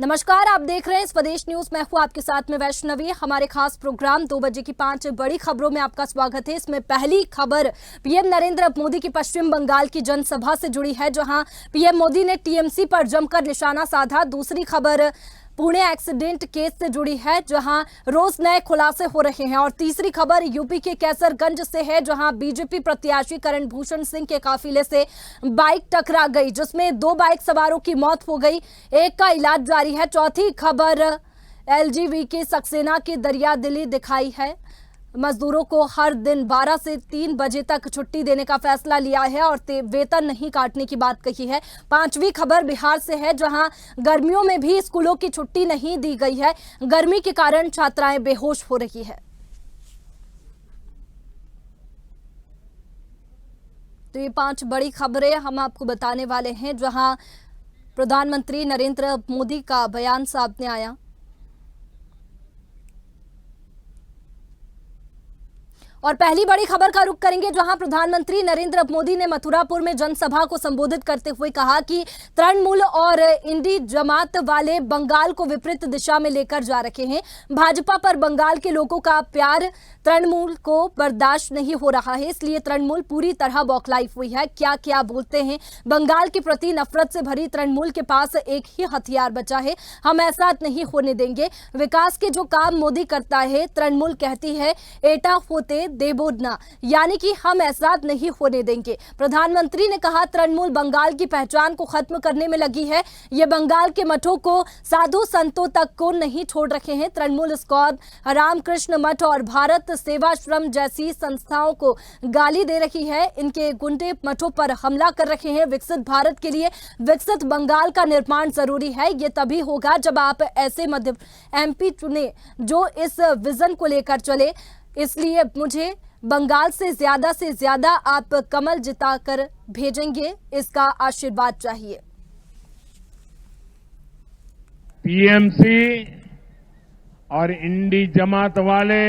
नमस्कार, आप देख रहे हैं स्वदेश न्यूज। मैं हूं आपके साथ में वैष्णवी। हमारे खास प्रोग्राम 2 बजे की 5 बड़ी खबरों में आपका स्वागत है। इसमें पहली खबर पीएम नरेंद्र मोदी की पश्चिम बंगाल की जनसभा से जुड़ी है, जहां पीएम मोदी ने टीएमसी पर जमकर निशाना साधा। दूसरी खबर पुणे एक्सीडेंट केस से जुड़ी है, जहां रोज नए खुलासे हो रहे हैं। और तीसरी खबर यूपी के कैसरगंज से है, जहां बीजेपी प्रत्याशी करण भूषण सिंह के काफिले से बाइक टकरा गई, जिसमें 2 बाइक सवारों की मौत हो गई, एक का इलाज जारी है। चौथी खबर एलजीबीके सक्सेना की दरियादिली दिखाई है। मजदूरों को हर दिन 12 से 3 बजे तक छुट्टी देने का फैसला लिया है और वेतन नहीं काटने की बात कही है। पांचवी खबर बिहार से है, जहां गर्मियों में भी स्कूलों की छुट्टी नहीं दी गई है। गर्मी के कारण छात्राएं बेहोश हो रही है। तो ये 5 बड़ी खबरें हम आपको बताने वाले हैं, जहां प्रधानमंत्री नरेंद्र मोदी का बयान सामने आया। और पहली बड़ी खबर का रुख करेंगे, जहां प्रधानमंत्री नरेंद्र मोदी ने मथुरापुर में जनसभा को संबोधित करते हुए कहा कि तृणमूल और इंडी जमात वाले बंगाल को विपरीत दिशा में लेकर जा रहे हैं। भाजपा पर बंगाल के लोगों का प्यार तृणमूल को बर्दाश्त नहीं हो रहा है, इसलिए तृणमूल पूरी तरह बौखलाई हुई है। क्या क्या बोलते हैं। बंगाल के प्रति नफरत से भरी तृणमूल के पास एक ही हथियार बचा है, हम ऐसा नहीं होने देंगे। विकास के जो काम मोदी करता है, तृणमूल कहती है एटा होते देबोडना, यानी कि हम ऐसा नहीं होने देंगे। प्रधानमंत्री ने कहा तृणमूल बंगाल की पहचान को खत्म करने में लगी है। ये बंगाल के मठों को, साधु संतों तक को नहीं छोड़ रखे हैं। तृणमूल इस्कॉन, रामकृष्ण मठ और भारत सेवाश्रम जैसी संस्थाओं को गाली दे रही है। इनके गुंडे मठों पर हमला कर रहे हैं। विकसित भारत के लिए विकसित बंगाल का निर्माण जरूरी है। ये तभी होगा जब आप ऐसे मध्य एमपी चुने जो इस विजन को लेकर चले। इसलिए मुझे बंगाल से ज्यादा आप कमल जिताकर भेजेंगे, इसका आशीर्वाद चाहिए। टीएमसी और इंडी जमात वाले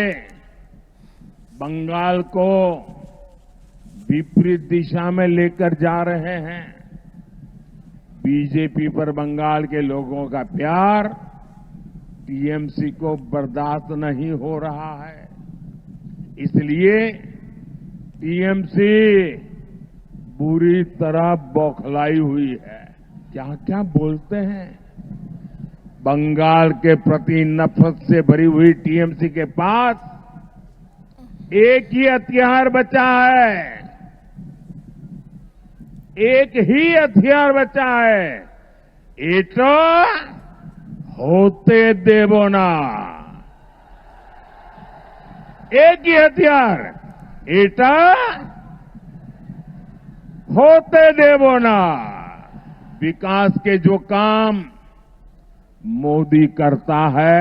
बंगाल को विपरीत दिशा में लेकर जा रहे हैं। बीजेपी पर बंगाल के लोगों का प्यार टीएमसी को बर्दाश्त नहीं हो रहा है, इसलिए टीएमसी बुरी तरह बौखलाई हुई है। क्या क्या बोलते हैं। बंगाल के प्रति नफरत से भरी हुई टीएमसी के पास एक ही हथियार बचा है, एक ही हथियार बचा है, एटा होते देवो ना। एक ही हथियार, एटा होते देवो ना। विकास के जो काम मोदी करता है,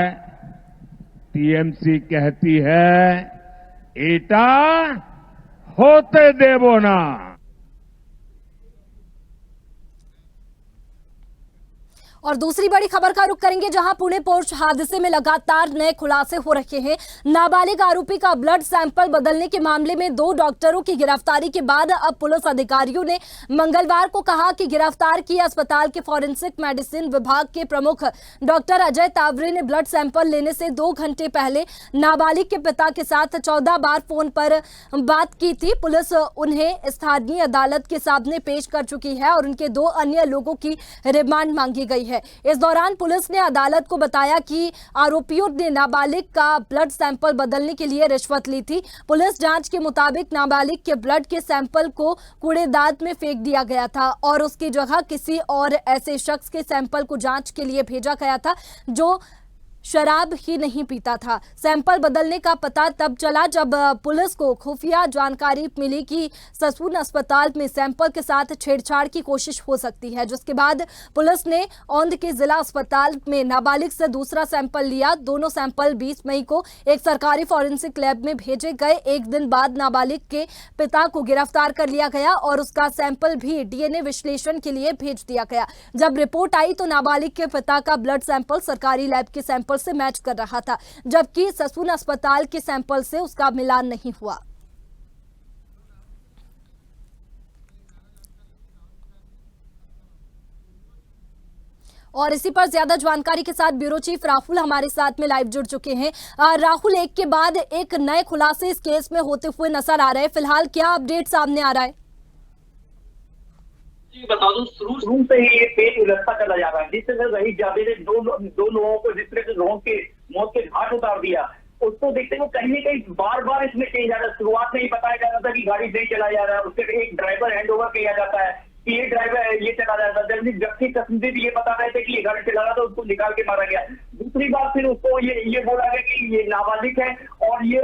टीएमसी कहती है एटा होते देवो ना। और दूसरी बड़ी खबर का रुख करेंगे, जहां पुणे पोर्च हादसे में लगातार नए खुलासे हो रहे हैं। नाबालिग आरोपी का ब्लड सैंपल बदलने के मामले में 2 डॉक्टरों की गिरफ्तारी के बाद अब पुलिस अधिकारियों ने मंगलवार को कहा कि गिरफ्तार किए अस्पताल के फॉरेंसिक मेडिसिन विभाग के प्रमुख डॉक्टर अजय तावरे ने ब्लड सैंपल लेने से 2 घंटे पहले नाबालिग के पिता के साथ 14 बार फोन पर बात की थी। पुलिस उन्हें स्थानीय अदालत के सामने पेश कर चुकी है और उनके 2 अन्य लोगों की रिमांड मांगी गई है। इस दौरान पुलिस ने अदालत को बताया कि आरोपियों ने नाबालिग का ब्लड सैंपल बदलने के लिए रिश्वत ली थी। पुलिस जांच के मुताबिक नाबालिग के ब्लड के सैंपल को कूड़ेदान में फेंक दिया गया था और उसकी जगह किसी और ऐसे शख्स के सैंपल को जांच के लिए भेजा गया था जो शराब ही नहीं पीता था। सैंपल बदलने का पता तब चला जब पुलिस को खुफिया जानकारी मिली कि ससून अस्पताल में सैंपल के साथ छेड़छाड़ की कोशिश हो सकती है, जिसके बाद पुलिस ने औंध के जिला अस्पताल में नाबालिग से दूसरा सैंपल लिया। दोनों सैंपल 20 मई को एक सरकारी फॉरेंसिक लैब में भेजे गए। एक दिन बाद नाबालिग के पिता को गिरफ्तार कर लिया गया और उसका सैंपल भी डीएनए विश्लेषण के लिए भेज दिया गया। जब रिपोर्ट आई तो नाबालिग के पिता का ब्लड सैंपल सरकारी लैब के सैंपल से मैच कर रहा था, जबकि ससून अस्पताल के सैंपल से उसका मिलान नहीं हुआ। और इसी पर ज्यादा जानकारी के साथ ब्यूरो चीफ राहुल हमारे साथ में लाइव जुड़ चुके हैं। राहुल, एक के बाद एक नए खुलासे इस केस में होते हुए नजर आ रहे हैं, फिलहाल क्या अपडेट सामने आ रहा है? बता दूं, शुरू से ही ये पेज उलझता चला जा रहा है। जिस तरह रही जादे ने दो लोगों को जिस तरह से लोगों के मौत के घाट उतार दिया, उसको देखते हुए कहीं न कहीं बार बार इसमें चेंज आ रहा है। शुरुआत में ही बताया जा रहा था कि गाड़ी नहीं चलाया जा रहा है, उसके एक ड्राइवर हैंड ओवर किया जाता है कि ये ड्राइवर ये चला रहा था, जबकि कसमदी भी ये बता रहे थे कि ये गाड़ी चला रहा था, उसको निकाल के मारा गया। दूसरी बार फिर उसको ये बोला गया कि ये नाबालिग है और ये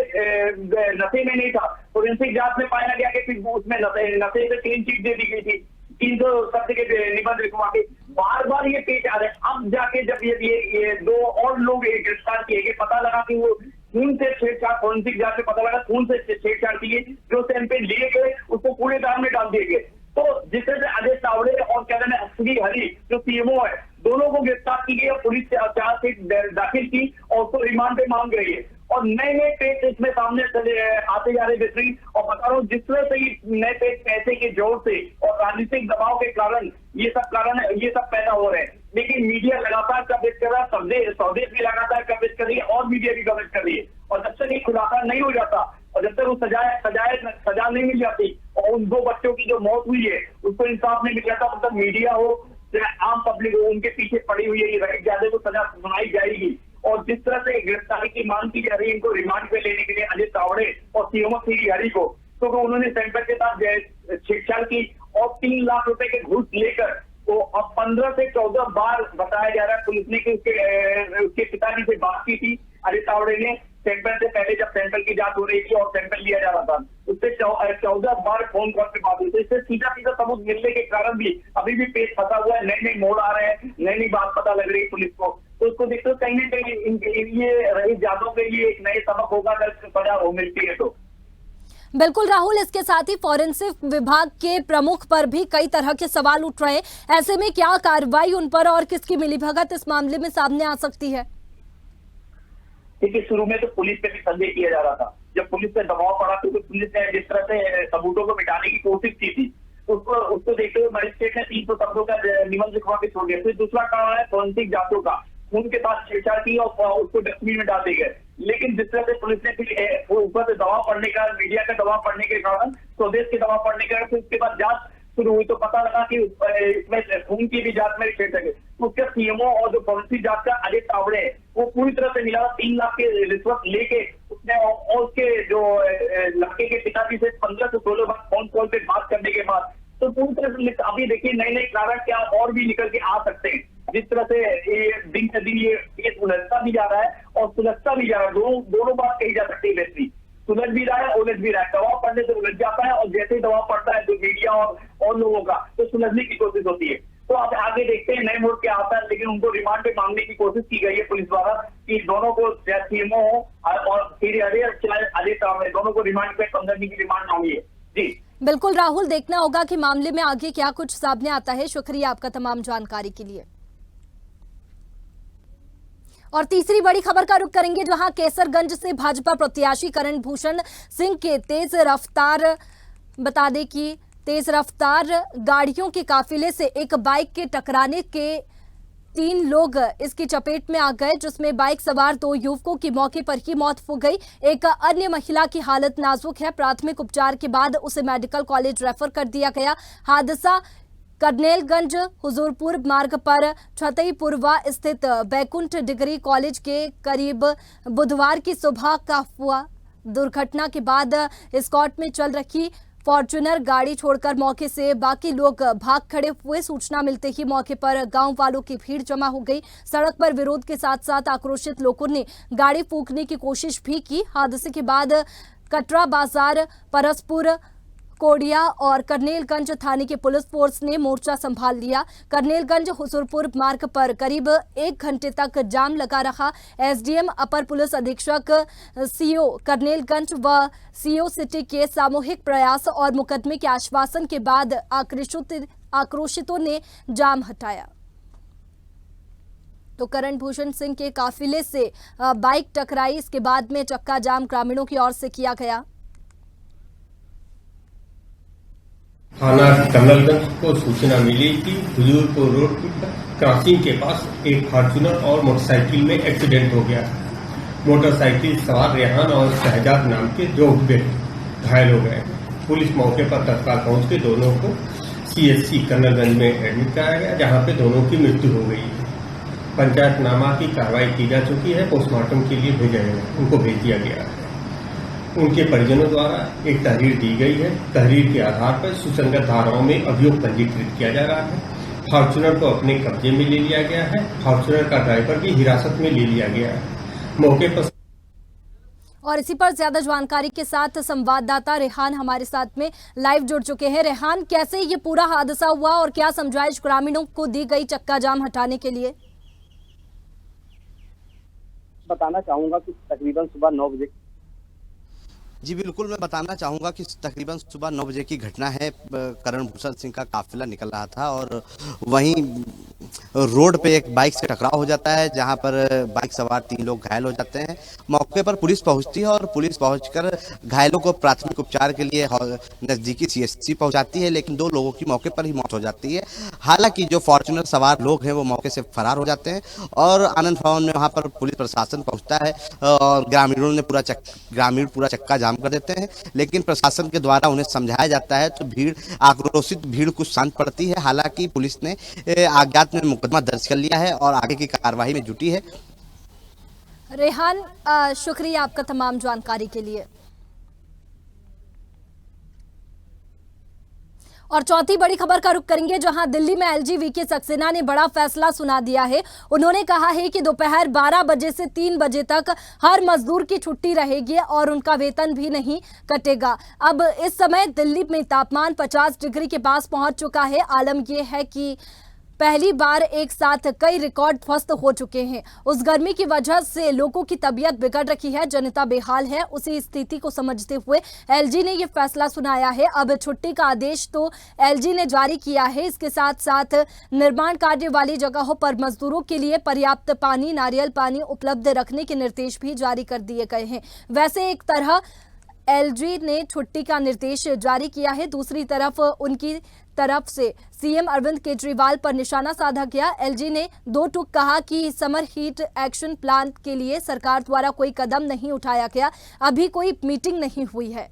नशे में नहीं था। फोरेंसिक जांच में पाया गया कि फिर उसमें नशे से क्लीन चिट दे दी गई थी, 300 शब्द के निबंध लिखवा के। बार बार ये पेच आ रहे हैं। अब जाके जब ये दो और लोग गिरफ्तार किए गए, पता लगा कि वो खून से छेड़छाड़, फोरेंसिक जांच में पता लगा खून से छेड़छाड़ किए, जो सैंपल लिए गए उसको कूड़े दान में डाल दिए गए। तो जिस तरह से अजय तावड़े और क्या कहते हैं श्री हरि जो सीएमओ है, दोनों को गिरफ्तार की गई और पुलिस चार्जशीट दाखिल की और उसको रिमांड पे मांग रही है। और नए नए पेज इसमें सामने आते जा रहे बेहतरीन। और बता रहा हूँ, जिस तरह से नए पेज पैसे के जोर से और राजनीतिक दबाव के कारण ये सब पैदा हो रहे हैं। लेकिन मीडिया लगातार कवरेज कर रहा है, स्वदेश भी लगातार कवरेज कर रही है और मीडिया भी कवरेज कर रही है। और जब तक ये खुलासा नहीं हो जाता और जब तक वो सजा नहीं मिल जाती और उन दो बच्चों की जो मौत हुई है उसको इंसाफ नहीं मिल जाता, मतलब मीडिया हो चाहे आम पब्लिक हो, उनके पीछे पड़ी हुई है ये रईस जादे को सजा सुनाई जाएगी। और जिस तरह से गिरफ्तारी की मांग की जा रही है इनको रिमांड पे लेने के लिए अजय तावड़े और सीएमओ श्री हरि को, तो उन्होंने सेंटर के साथ छेड़छाड़ की और 3 लाख रुपए के घूस लेकर तो अब 15 से 14 बार बताया जा रहा है पुलिस ने कि उसके पिताजी से बात की थी अजय तावड़े ने सैंपल से पहले, जब सैंपल की जांच हो रही थी और सैंपल लिया जा रहा था, उससे 14 बार फोन कॉल पे बात हुई। तो इससे सीधा सबूत मिलने के कारण भी अभी भी पेच फंसा हुआ है, नए नए मोड़ आ रहे हैं, नई बात पता लग रही है पुलिस को। तो उसको देखते कहीं ना कहीं ये रईस जादों के लिए एक नए सबक होगा अगर सजा हो मिलती है तो। बिल्कुल राहुल, इसके साथ ही फोरेंसिक विभाग के प्रमुख पर भी कई तरह के सवाल उठ रहे हैं। ऐसे में क्या कार्रवाई उन पर और किसकी मिलीभगत इस मामले में सामने आ सकती है? देखिए, शुरू में तो पुलिस पे भी संदेह किया जा रहा था। जब पुलिस पे दबाव पड़ा तो पुलिस ने जिस तरह से सबूतों को मिटाने की कोशिश की थी, उसको देखते हुए मजिस्ट्रेट ने 300 शब्दों का निबंध लिखवा के छोड़ दिया। फिर दूसरा कारण है फोरेंसिक जांचों का, उनके साथ छेड़छाड़ की और उसको डस्टबिन में डाल दिए गए। लेकिन जिस तरह से पुलिस ने फिर ऊपर से दबाव पड़ने का, मीडिया का दबाव पड़ने के कारण, स्वदेश के दबाव पड़ने के कारण फिर उसके बाद जांच शुरू हुई तो पता लगा कि इसमें खून की भी जांच में छेड़ सके। उसके सीएमओ और जो फोरेंसिक जांच का अजय तावड़े है वो पूरी तरह से मिला 3 लाख के रिश्वत लेके उसने और उसके जो लड़के के पिताजी से 15 से 16 बार फोन कॉल पे बात करने के बाद तो पूरी तरह से अभी देखिए नए कारण क्या और भी निकल के आ सकते हैं। जिस तरह से ये दिन से दिन ये केस उलझता भी जा रहा है और सुलझता भी जा रहा है, दोनों बात कही जा सकती है। बेहतरी सुलझ भी रहा है, उलझ भी रहा है। दबाव पड़ने से उलझ जाता है और जैसे ही दबाव पड़ता है तो मीडिया और लोगों का तो सुलझने की कोशिश होती है। तो अब आगे देखते हैं नए मोड़ क्या आता है। लेकिन उनको रिमांड पे मांगने की कोशिश की गई है पुलिस द्वारा कि दोनों को सीएमओ हो और फिर अजय तावड़े दोनों को रिमांड पे 15 दिन की रिमांड मांगी है। जी बिल्कुल राहुल, देखना होगा कि मामले में आगे क्या कुछ सामने आता है। शुक्रिया आपका तमाम जानकारी के लिए। और तीसरी बड़ी खबर का रुख करेंगे, जहां केसरगंज से भाजपा प्रत्याशी करण भूषण सिंह के तेज रफ्तार गाड़ियों के काफिले से एक बाइक के टकराने के 3 लोग इसकी चपेट में आ गए, जिसमें बाइक सवार 2 युवकों की मौके पर ही मौत हो गई। एक अन्य महिला की हालत नाजुक है। प्राथमिक उपचार के बाद उसे मेडिकल कॉलेज रेफर कर दिया गया। हादसा करनेलगंज हुजूरपुर मार्ग पर छतईपुरवा स्थित बैकुंठ डिग्री कॉलेज के करीब बुधवार की सुबह का हुआ। दुर्घटना के बाद स्कॉट में चल रही फॉर्च्यूनर गाड़ी छोड़कर मौके से बाकी लोग भाग खड़े हुए। सूचना मिलते ही मौके पर गांव वालों की भीड़ जमा हो गई। सड़क पर विरोध के साथ साथ आक्रोशित लोगों ने गाड़ी फूंकने की कोशिश भी की। हादसे के बाद कटरा बाजार, परसपुर, कोडिया और करनेलगंज थाने की पुलिस फोर्स ने मोर्चा संभाल लिया। करनेलगंज हुजूरपुर मार्ग पर करीब 1 घंटे तक जाम लगा रहा। एसडीएम, अपर पुलिस अधीक्षक, सीओ करनेलगंज व सीओ सिटी के सामूहिक प्रयास और मुकदमे के आश्वासन के बाद आक्रोशितों ने जाम हटाया। तो करण भूषण सिंह के काफिले से बाइक टकराई। इसके बाद में चक्का जाम ग्रामीणों की ओर से किया गया। थाना कमलगंज को सूचना मिली कि हुजूरपुर रोड पर क्रॉसिंग के पास एक फॉर्च्यूनर और मोटरसाइकिल में एक्सीडेंट हो गया। मोटरसाइकिल सवार रेहान और शहजाद नाम के 2 व्यक्ति घायल हो गए। पुलिस मौके पर तत्काल पहुंच के दोनों को सीएचसी कमलगंज में एडमिट कराया गया, जहां पे दोनों की मृत्यु हो गई है। पंचायतनामा की कार्रवाई की जा चुकी है, पोस्टमार्टम के लिए उनको भेज दिया गया है। उनके परिजनों द्वारा एक तहरीर दी गई है। तहरीर के आधार पर सुसंगत धाराओं में अभियोग पंजीकृत किया जा रहा है। फॉर्च्यूनर को अपने कब्जे में ले लिया गया है। फॉर्च्यूनर का ड्राइवर भी हिरासत में ले लिया गया है। मौके पर और इसी पर ज्यादा जानकारी के साथ संवाददाता रेहान हमारे साथ में लाइव जुड़ चुके हैं। रेहान, कैसे ये पूरा हादसा हुआ और क्या समझाइश ग्रामीणों को दी गई चक्का जाम हटाने के लिए? बताना चाहूंगा कि तकरीबन सुबह 9 बजे। जी बिल्कुल, मैं बताना चाहूँगा कि तकरीबन सुबह 9 बजे की घटना है। करण भूषण सिंह का काफिला निकल रहा था और वहीं रोड पे एक बाइक से टकराव हो जाता है, जहां पर बाइक सवार 3 लोग घायल हो जाते हैं। मौके पर पुलिस पहुंचती है और पुलिस पहुंचकर घायलों को प्राथमिक उपचार के लिए नज़दीकी सीएचसी पहुंचाती है, लेकिन 2 लोगों की मौके पर ही मौत हो जाती है। हालांकि जो फॉर्च्यूनर सवार लोग हैं वो मौके से फरार हो जाते हैं और आनंद भवन में वहाँ पर पुलिस प्रशासन पहुँचता है और ग्रामीणों ने पूरा चक्का जाम कर देते हैं, लेकिन प्रशासन के द्वारा उन्हें समझाया जाता है तो आक्रोशित भीड़ कुछ शांत पड़ती है। हालांकि पुलिस ने अज्ञात में मुकदमा दर्ज कर लिया है और आगे की कार्रवाई में जुटी है। रेहान, शुक्रिया आपका तमाम जानकारी के लिए। और चौथी बड़ी खबर का रुख करेंगे, जहां दिल्ली में एलजी वीके सक्सेना ने बड़ा फैसला सुना दिया है। उन्होंने कहा है कि दोपहर 12 बजे से 3 बजे तक हर मजदूर की छुट्टी रहेगी और उनका वेतन भी नहीं कटेगा। अब इस समय दिल्ली में तापमान 50 डिग्री के पास पहुंच चुका है। आलम यह है कि पहली बार एक साथ कई रिकॉर्ड ध्वस्त हो चुके हैं। उस गर्मी की वजह से लोगों की तबीयत बिगड़ रही है, जनता बेहाल है। उसी स्थिति को समझते हुए एलजी ने यह फैसला सुनाया है। अब छुट्टी का आदेश तो एलजी ने जारी किया है, इसके साथ साथ निर्माण कार्य वाली जगहों पर मजदूरों के लिए पर्याप्त पानी, नारियल पानी उपलब्ध रखने के निर्देश भी जारी कर दिए गए हैं। वैसे एक तरह एलजी ने छुट्टी का निर्देश जारी किया है, दूसरी तरफ उनकी तरफ से सीएम अरविंद केजरीवाल पर निशाना साधा गया। एलजी ने 2 टूक कहा कि समर हीट एक्शन प्लान के लिए सरकार द्वारा कोई कदम नहीं उठाया गया, अभी कोई मीटिंग नहीं हुई है।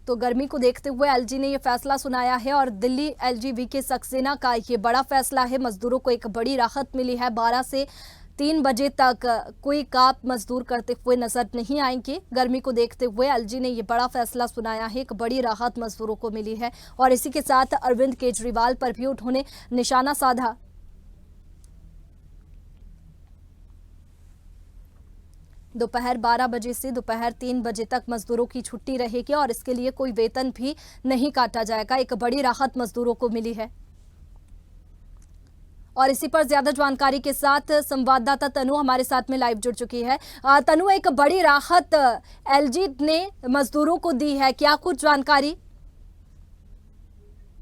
तो गर्मी को देखते हुए एलजी ने यह फैसला सुनाया है और दिल्ली एलजी वीके सक्सेना का ये बड़ा फैसला है। मजदूरों को एक बड़ी राहत मिली है। 12 से 3 बजे तक कोई काम मजदूर करते हुए नजर नहीं आएंगे। गर्मी को देखते हुए एलजी ने यह बड़ा फैसला सुनाया है, एक बड़ी राहत मजदूरों को मिली है और इसी के साथ अरविंद केजरीवाल पर भी उन्होंने निशाना साधा। दोपहर 12 बजे से दोपहर 3 बजे तक मजदूरों की छुट्टी रहेगी और इसके लिए कोई वेतन भी नहीं काटा जाएगा। एक बड़ी राहत मजदूरों को मिली है। और इसी पर ज्यादा जानकारी के साथ संवाददाता तनु हमारे साथ में लाइव जुड़ चुकी है। तनु, एक बड़ी राहत एलजी ने मजदूरों को दी है, क्या कुछ जानकारी?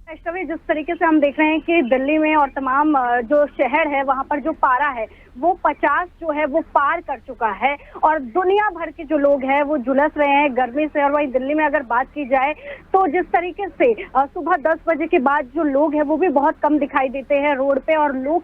वैष्णवी, जिस तरीके से हम देख रहे हैं कि दिल्ली में और तमाम जो शहर है वहां पर जो पारा है वो 50 जो है वो पार कर चुका है और दुनिया भर के जो लोग हैं वो झुलस रहे हैं गर्मी से। और वहीं दिल्ली में अगर बात की जाए तो जिस तरीके से सुबह 10 बजे के बाद जो लोग हैं वो भी बहुत कम दिखाई देते हैं रोड पे और लू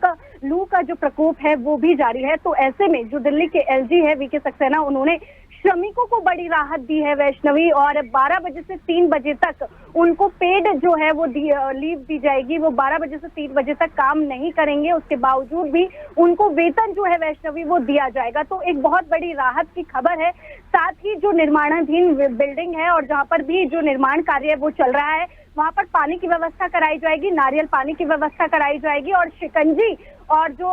का जो प्रकोप है वो भी जारी है। तो ऐसे में जो दिल्ली के एलजी है वीके सक्सेना, उन्होंने श्रमिकों को बड़ी राहत दी है वैष्णवी। और 12 बजे से 3 बजे तक उनको पेड जो है वो लीव दी जाएगी। वो 12 बजे से 3 बजे तक काम नहीं करेंगे, उसके बावजूद भी उनको वेतन जो है वैष्णवी वो दिया जाएगा। तो एक बहुत बड़ी राहत की खबर है। साथ ही जो निर्माणाधीन बिल्डिंग है और जहाँ पर भी जो निर्माण कार्य है वो चल रहा है वहाँ पर पानी की व्यवस्था कराई जाएगी, नारियल पानी की व्यवस्था कराई जाएगी और शिकंजी और जो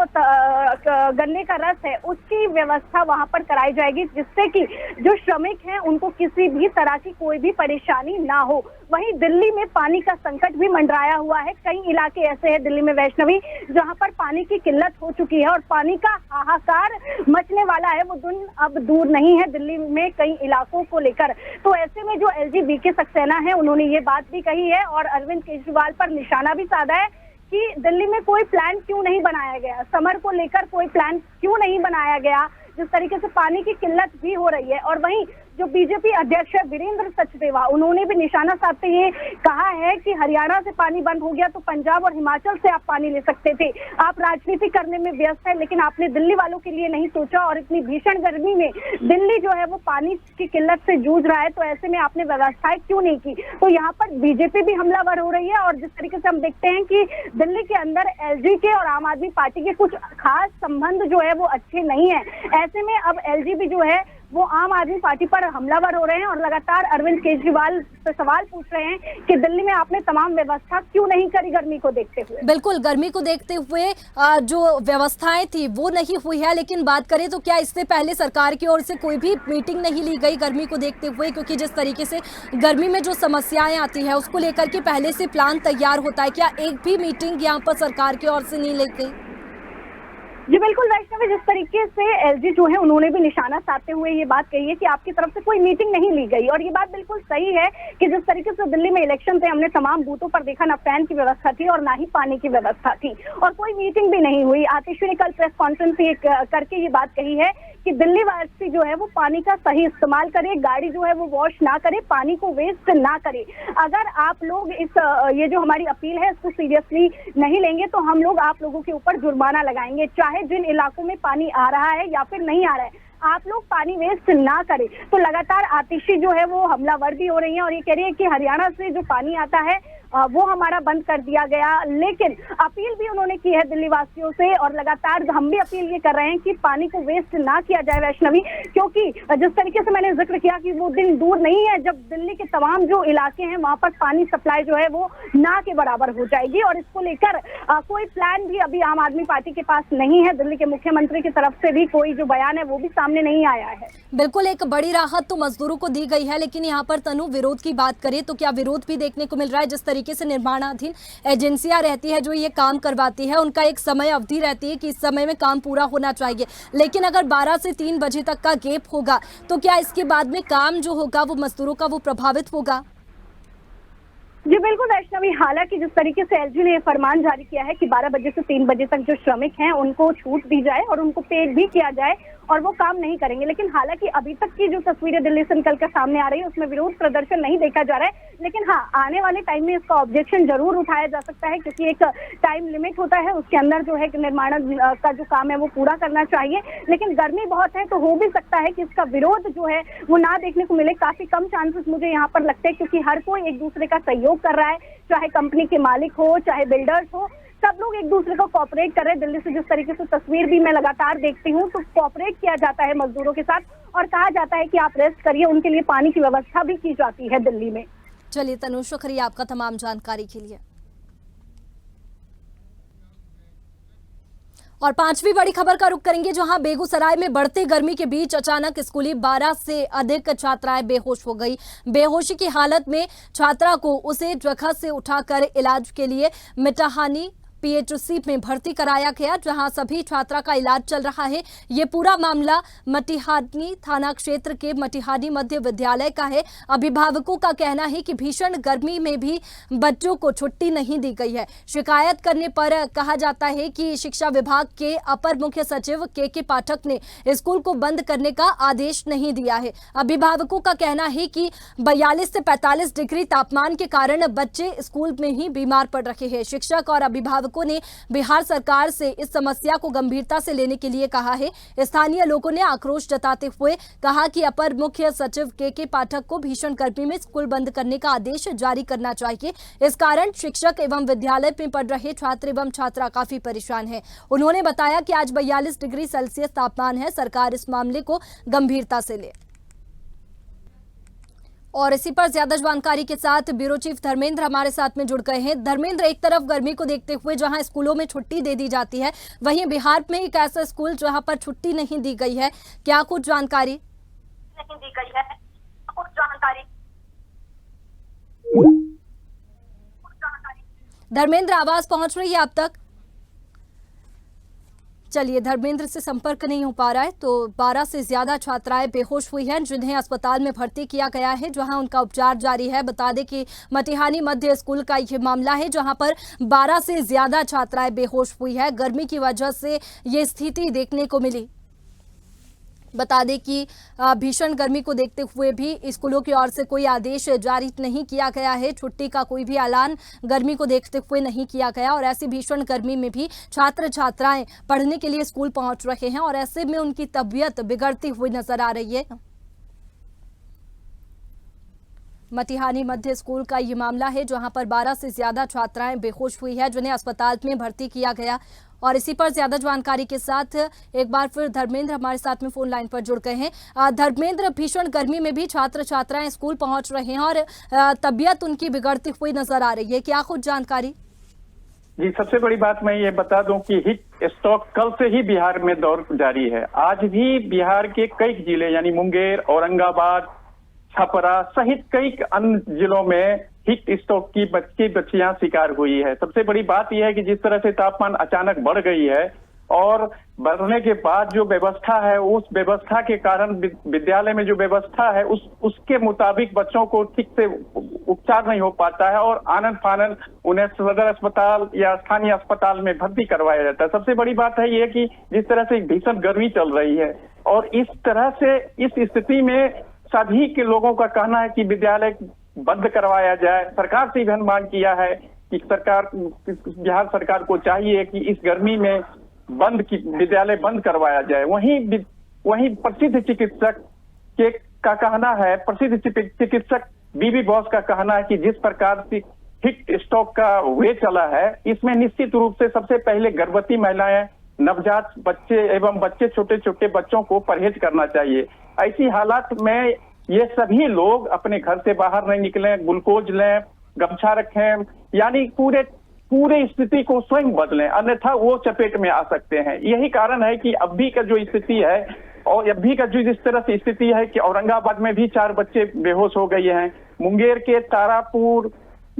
गन्ने का रस है उसकी व्यवस्था वहां पर कराई जाएगी, जिससे कि जो श्रमिक हैं उनको किसी भी तरह की कोई भी परेशानी ना हो। वहीं दिल्ली में पानी का संकट भी मंडराया हुआ है। कई इलाके ऐसे हैं दिल्ली में वैष्णवी जहां पर पानी की किल्लत हो चुकी है और पानी का हाहाकार मचने वाला है। वो दिन अब दूर नहीं है दिल्ली में कई इलाकों को लेकर। तो ऐसे में जो एलजी वीके सक्सेना है उन्होंने ये बात भी कही है और अरविंद केजरीवाल पर निशाना भी साधा है कि दिल्ली में कोई प्लान क्यों नहीं बनाया गया, समर को लेकर कोई प्लान क्यों नहीं बनाया गया, जिस तरीके से पानी की किल्लत भी हो रही है। और वहीं जो बीजेपी अध्यक्ष है वीरेंद्र सचदेवा, उन्होंने भी निशाना साधते ये कहा है कि हरियाणा से पानी बंद हो गया तो पंजाब और हिमाचल से आप पानी ले सकते थे। आप राजनीति करने में व्यस्त है, लेकिन आपने दिल्ली वालों के लिए नहीं सोचा। और इतनी भीषण गर्मी में दिल्ली जो है वो पानी की किल्लत से जूझ रहा है, तो ऐसे में आपने व्यवस्थाएं क्यों नहीं की। तो यहाँ पर बीजेपी भी हमलावर हो रही है। और जिस तरीके से हम देखते हैं कि दिल्ली के अंदर एलजी के और आम आदमी पार्टी के कुछ खास संबंध जो है वो अच्छे नहीं है। ऐसे में अब एलजी भी जो है वो आम आदमी पार्टी पर हमलावर हो रहे हैं और लगातार अरविंद केजरीवाल से सवाल पूछ रहे हैं कि दिल्ली में आपने तमाम व्यवस्था क्यों नहीं करी गर्मी को देखते हुए। बिल्कुल, गर्मी को देखते हुए जो व्यवस्थाएं थी वो नहीं हुई है। लेकिन बात करें तो क्या इससे पहले सरकार की ओर से कोई भी मीटिंग नहीं ली गई गर्मी को देखते हुए? क्योंकि जिस तरीके से गर्मी में जो समस्याएं आती है उसको लेकर के पहले से प्लान तैयार होता है, क्या एक भी मीटिंग यहाँ पर सरकार की ओर से नहीं ली गई? जी बिल्कुल वैष्णवी, जिस तरीके से एलजी जो है उन्होंने भी निशाना साधते हुए ये बात कही है कि आपकी तरफ से कोई मीटिंग नहीं ली गई। और ये बात बिल्कुल सही है कि जिस तरीके से दिल्ली में इलेक्शन थे, हमने तमाम बूथों पर देखा ना फैन की व्यवस्था थी और ना ही पानी की व्यवस्था थी और कोई मीटिंग भी नहीं हुई। आतिशी ने कल प्रेस कॉन्फ्रेंस करके ये बात कही है कि दिल्ली वासी जो है वो पानी का सही इस्तेमाल करे, गाड़ी जो है वो वॉश ना करे, पानी को वेस्ट ना करे। अगर आप लोग ये जो हमारी अपील है इसको सीरियसली नहीं लेंगे तो हम लोग आप लोगों के ऊपर जुर्माना लगाएंगे, चाहे जिन इलाकों में पानी आ रहा है या फिर नहीं आ रहा है। आप लोग पानी वेस्ट ना करें। तो लगातार आतिशी जो है वो हमलावर भी हो रही है और ये कह रही है कि हरियाणा से जो पानी आता है वो हमारा बंद कर दिया गया। लेकिन अपील भी उन्होंने की है दिल्ली वासियों से और लगातार हम भी अपील ये कर रहे हैं कि पानी को वेस्ट ना किया जाए वैष्णवी, क्योंकि जिस तरीके से मैंने जिक्र किया कि वो दिन दूर नहीं है जब दिल्ली के तमाम जो इलाके हैं वहां पर पानी सप्लाई जो है वो ना के बराबर हो जाएगी। और इसको लेकर कोई प्लान भी अभी आम आदमी पार्टी के पास नहीं है। दिल्ली के मुख्यमंत्री की तरफ से भी कोई जो बयान है वो भी सामने नहीं आया है। बिल्कुल, एक बड़ी राहत तो मजदूरों को दी गई है, लेकिन यहाँ पर तनु विरोध की बात करें तो क्या विरोध भी देखने को मिल रहा है? जिस तरीके से निर्माणाधीन एजेंसियां रहती है जो ये काम करवाती है, उनका एक समय अवधि रहती है कि इस समय में काम पूरा होना चाहिए, लेकिन अगर 12 से 3 बजे तक का गैप होगा तो क्या इसके बाद में काम जो होगा वो मजदूरों का वो प्रभावित होगा? जी बिल्कुल वैष्णवी, हालांकि जिस तरीके से एलजी ने फरमान जारी किया है कि 12 बजे से 3 बजे तक जो श्रमिक हैं उनको छूट दी जाए और उनको पेड भी किया जाए और वो काम नहीं करेंगे, लेकिन हालांकि अभी तक की जो तस्वीरें दिल्ली से निकलकर सामने आ रही है उसमें विरोध प्रदर्शन नहीं देखा जा रहा है। लेकिन हाँ, आने वाले टाइम में इसका ऑब्जेक्शन जरूर उठाया जा सकता है, क्योंकि एक टाइम लिमिट होता है, उसके अंदर जो है निर्माण का जो काम है वो पूरा करना चाहिए। लेकिन गर्मी बहुत है तो हो भी सकता है कि इसका विरोध जो है वो ना देखने को मिले। काफी कम चांसेस मुझे यहाँ पर लगते हैं, क्योंकि हर कोई एक दूसरे का सहयोग कर रहा है, चाहे कंपनी के मालिक हो चाहे बिल्डर्स हो, सब लोग एक दूसरे को कोऑपरेट कर रहे हैं। दिल्ली से जिस तरीके से तस्वीर भी मैं लगातार देखती हूँ तो कोऑपरेट किया जाता है मजदूरों के साथ और कहा जाता है कि आप रेस्ट करिए, उनके लिए पानी की व्यवस्था भी की जाती है दिल्ली में। चलिए तनु, शुक्रिया आपका तमाम जानकारी के लिए। और 5वीं बड़ी खबर का रुख करेंगे, जहां बेगूसराय में बढ़ते गर्मी के बीच अचानक स्कूली 12 से अधिक छात्राएं बेहोश हो गई। बेहोशी की हालत में छात्रा को उसे जगह से उठाकर इलाज के लिए मिटाहानी पीएचसी में भर्ती कराया गया, जहां सभी छात्रा का इलाज चल रहा है। ये पूरा मामला मटिहानी थाना क्षेत्र के मटिहानी मध्य विद्यालय का है। अभिभावकों का कहना है कि भीषण गर्मी में भी बच्चों को छुट्टी नहीं दी गई है। शिकायत करने पर कहा जाता है कि शिक्षा विभाग के अपर मुख्य सचिव के पाठक ने स्कूल को बंद करने का आदेश नहीं दिया है। अभिभावकों का कहना है कि 42 से 45 डिग्री तापमान के कारण बच्चे स्कूल में ही बीमार पड़ रहे हैं। शिक्षक और अभिभावक ने बिहार सरकार से इस समस्या को गंभीरता से लेने के लिए कहा है। स्थानीय लोगों ने आक्रोश जताते हुए कहा कि अपर मुख्य सचिव के पाठक को भीषण गर्मी में स्कूल बंद करने का आदेश जारी करना चाहिए। इस कारण शिक्षक एवं विद्यालय में पढ़ रहे छात्र एवं छात्रा काफी परेशान हैं। उन्होंने बताया कि आज 42 डिग्री सेल्सियस तापमान है, सरकार इस मामले को गंभीरता से ले। और इसी पर ज्यादा जानकारी के साथ ब्यूरो चीफ धर्मेंद्र हमारे साथ में जुड़ गए हैं। धर्मेंद्र, एक तरफ गर्मी को देखते हुए जहां स्कूलों में छुट्टी दे दी जाती है, वहीं बिहार में एक ऐसा स्कूल जहां पर छुट्टी नहीं दी गई है, क्या कुछ जानकारी नहीं दी गई है? कुछ जानकारी धर्मेंद्र, आवाज पहुंच रही है आप तक? चलिए, धर्मेंद्र से संपर्क नहीं हो पा रहा है। तो 12 से ज्यादा छात्राएं बेहोश हुई हैं, जिन्हें अस्पताल में भर्ती किया गया है, जहां उनका उपचार जारी है। बता दें कि मटिहानी मध्य स्कूल का ये मामला है, जहां पर 12 से ज्यादा छात्राएं बेहोश हुई है। गर्मी की वजह से ये स्थिति देखने को मिली। बता दें कि भीषण गर्मी को देखते हुए भी स्कूलों की ओर से कोई आदेश जारी नहीं किया गया है। छुट्टी का कोई भी ऐलान गर्मी को देखते हुए नहीं किया गया और ऐसी भीषण गर्मी में भी छात्र छात्राएं पढ़ने के लिए स्कूल पहुंच रहे हैं और ऐसे में उनकी तबीयत बिगड़ती हुई नजर आ रही है। मटिहानी मध्य स्कूल का ये मामला है, जहां पर 12 से ज्यादा छात्राएं बेहोश हुई है, जिन्हें अस्पताल में भर्ती किया गया। और इसी पर ज्यादा जानकारी के साथ एक बार फिर धर्मेंद्र हमारे साथ में फोन लाइन पर जुड़ गए हैं। धर्मेंद्र, भीषण गर्मी में भी छात्र छात्राएं स्कूल पहुंच रहे हैं और तबीयत उनकी बिगड़ती हुई नजर आ रही है, क्या कुछ जानकारी? जी, सबसे बड़ी बात मैं ये बता दूं कि हीट स्ट्रोक कल से ही बिहार में दौर जारी है। आज भी बिहार के कई जिले यानी मुंगेर, औरंगाबाद, छपरा सहित कई अन्य जिलों में हीट स्ट्रोक की बच्चियां शिकार हुई है। सबसे बड़ी बात यह है कि जिस तरह से तापमान अचानक बढ़ गई है और बढ़ने के बाद जो व्यवस्था है, उस व्यवस्था के कारण विद्यालय में जो व्यवस्था है उसके मुताबिक बच्चों को ठीक से उपचार नहीं हो पाता है और आनन फानन उन्हें सदर अस्पताल या स्थानीय अस्पताल में भर्ती करवाया जाता है। सबसे बड़ी बात है ये कि जिस तरह से भीषण गर्मी चल रही है और इस तरह से इस स्थिति में सभी के लोगों का कहना है कि विद्यालय बंद करवाया जाए। सरकार से भी अनुमान किया है कि बिहार सरकार को चाहिए कि इस गर्मी में विद्यालय बंद करवाया जाए। वहीं प्रसिद्ध चिकित्सक का कहना है, प्रसिद्ध चिकित्सक बीबी बॉस का कहना है कि जिस प्रकार से हीट स्ट्रोक का वे चला है, इसमें निश्चित रूप से सबसे पहले गर्भवती महिलाएं, नवजात बच्चे एवं छोटे छोटे बच्चों को परहेज करना चाहिए। ऐसी हालात में ये सभी लोग अपने घर से बाहर नहीं निकलें, ग्लूकोज लें, गमछा रखें, यानी पूरे स्थिति को स्वयं बदलें, अन्यथा वो चपेट में आ सकते हैं। यही कारण है कि अभी का जो स्थिति है और अभी का जो जिस तरह से स्थिति है कि औरंगाबाद में भी 4 बच्चे बेहोश हो गए हैं, मुंगेर के तारापुर,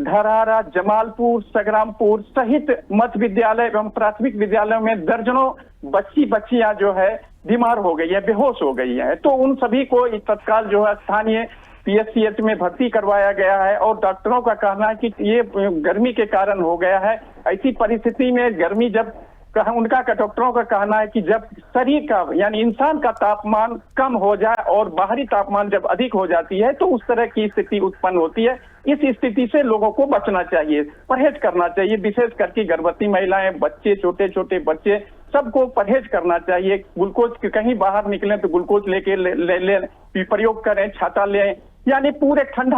धरारा, जमालपुर, संग्रामपुर सहित मध्य विद्यालय एवं प्राथमिक विद्यालयों में दर्जनों बच्चियां जो है बीमार हो गई है, बेहोश हो गई है। तो उन सभी को तत्काल जो है स्थानीय PHCH में भर्ती करवाया गया है और डॉक्टरों का कहना है कि ये गर्मी के कारण हो गया है। ऐसी परिस्थिति में गर्मी जब डॉक्टरों का कहना है कि जब शरीर का यानी इंसान का तापमान कम हो जाए और बाहरी तापमान जब अधिक हो जाती है तो उस तरह की स्थिति उत्पन्न होती है। इस स्थिति से लोगों को बचना चाहिए, परहेज करना चाहिए, विशेष करके गर्भवती महिलाएं, बच्चे, छोटे छोटे बच्चे, सबको परहेज करना चाहिए। ग्लूकोज कहीं बाहर निकलें तो ग्लूकोज लेके ले प्रयोग करें, छाता लें, यानी पूरे ठंड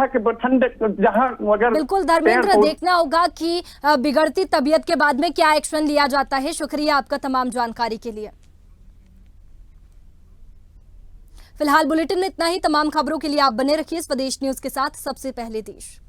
जहां अगर बिल्कुल धर्मेंद्र, देखना होगा कि बिगड़ती तबीयत के बाद में क्या एक्शन लिया जाता है। शुक्रिया आपका तमाम जानकारी के लिए। फिलहाल बुलेटिन में इतना ही। तमाम खबरों के लिए आप बने रखिए स्वदेश न्यूज के साथ, सबसे पहले देश।